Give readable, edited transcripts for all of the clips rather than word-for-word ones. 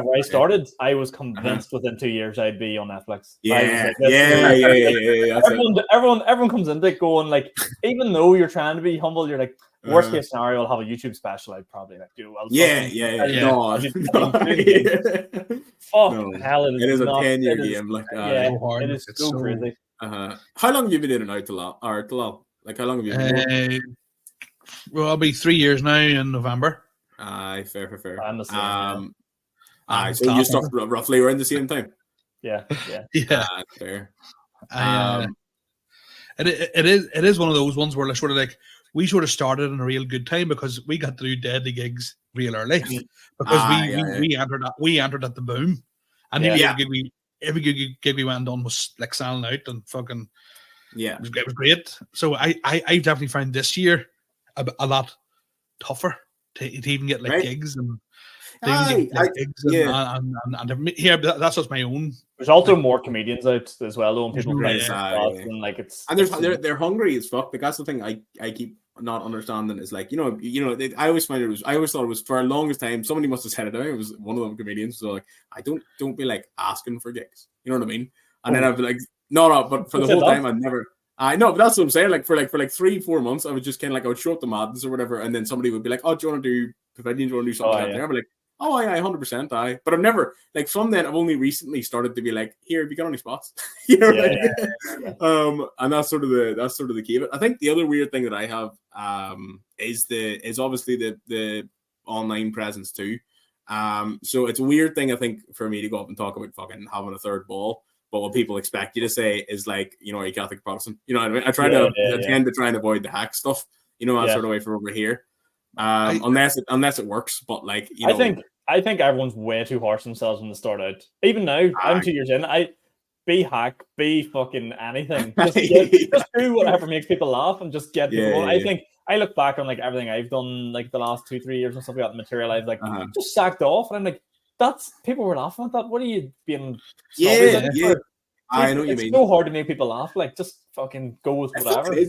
when I started, I was convinced within 2 years I'd be on Netflix. Yeah. Everyone comes into it going like, even though you're trying to be humble, you're like, worst case scenario, I'll have a YouTube special. I'd probably like do well. Hell, it is a 10-year game. Like, it is so crazy. How long have you been in and out to LOL? Like, how long have you been? Well, I'll be 3 years now in November. Fair. I'm the same. So you stopped roughly around the same time. Yeah. Fair. It is one of those ones where like sort of like we sort of started in a real good time because we got to do deadly gigs real early because we entered at the boom, and every gig we went on was like selling out and fucking it was great. So I definitely found this year a lot tougher to even get like gigs and. That's just my own. There's also more comedians out as well, though, and people and like they're hungry as fuck. Like, that's the thing I keep not understanding is like I always thought it was for the longest time somebody must have said it. It was one of them comedians. So like I don't be like asking for gigs. You know what I mean? And then I'd be like no, but for the whole time I know, but that's what I'm saying. Like for 3-4 months, I was just kind of like I would show up the Madness or whatever, and then somebody would be like, "Oh, do you want to do Pavilion? Do you want to do something out there?" I'd be like, "Oh, yeah, 100%, But I've never like from then. I've only recently started to be like, "Here, have you got any spots?" And that's sort of the key of it. I think the other weird thing that I have is obviously the online presence too. So it's a weird thing I think for me to go up and talk about fucking having a third ball. But what people expect you to say is like, are you Catholic Protestant? You know what I mean? I tend to try and avoid the hack stuff, that sort of way from over here. Unless it works. But like, I think everyone's way too harsh on themselves when they start out. Even now, I'm 2 years in. Be hack, be fucking anything. Just do whatever makes people laugh and just get people going. I think I look back on like everything I've done like the last 2-3 years and stuff like that material I've like just sacked off, and I'm like, that's people were laughing at that. What are you being? I know what you mean. It's so hard to make people laugh. Like, just fucking go with whatever. I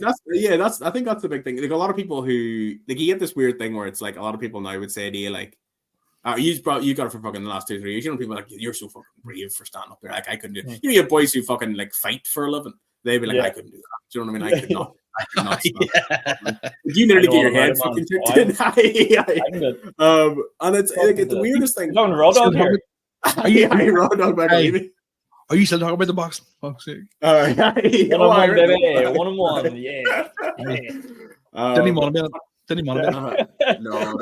think that's the big thing. Like a lot of people who like you get this weird thing where it's like a lot of people now would say to you like, you got it for fucking the last 2-3 years. People are like, you're so fucking brave for standing up there. Like I couldn't do it. You get boys who fucking like fight for a living. They'd be like, I couldn't do that. Do you know what I mean? I could not. You nearly get your head fucking kicked in. And it's like the weirdest thing. No, Raw Dog here. Raw Dog back baby. Are you still talking about the box? One on one, yeah. Didn't he want to be? No.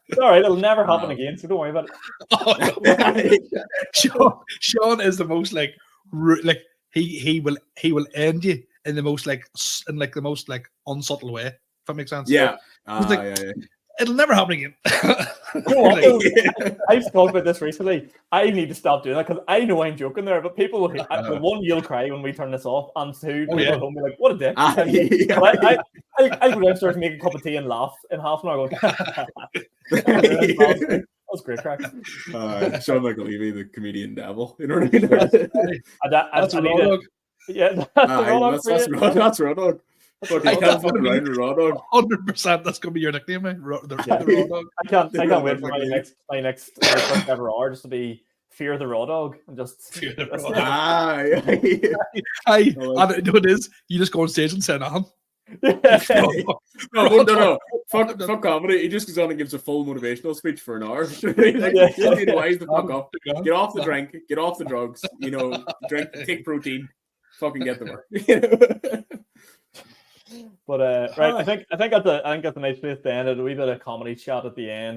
It's all right. It'll never happen again, so don't worry about it. Sean is the most like he will end you in the most unsubtle way. If that makes sense. Yeah. It'll never happen again. I've talked about this recently. I need to stop doing that because I know I'm joking there, but people will one, you'll cry when we turn this off, and two, people at home be like, "What a dick!" I go downstairs to make a cup of tea and laugh in half an hour. That was great crack. Sean McAlevey, the comedian devil. You know what I mean? That's Raw Dog. Yeah, that's Raw Dog. I can't fucking around with Raw Dog. 100%. That's gonna be your nickname, man. Raw Dog. I can't wait for my next first ever hour just to be Fear the Raw Dog and just Fear the Raw Dog. I know it is. You just go on stage and say on. No. Fuck comedy. He just goes on and gives a full motivational speech for an hour. Wise the fuck up. Get off the drink. Get off the drugs. Drink. Take protein. Fucking get to work. But right, I think that's a nice place to end it. A wee bit of comedy chat at the end.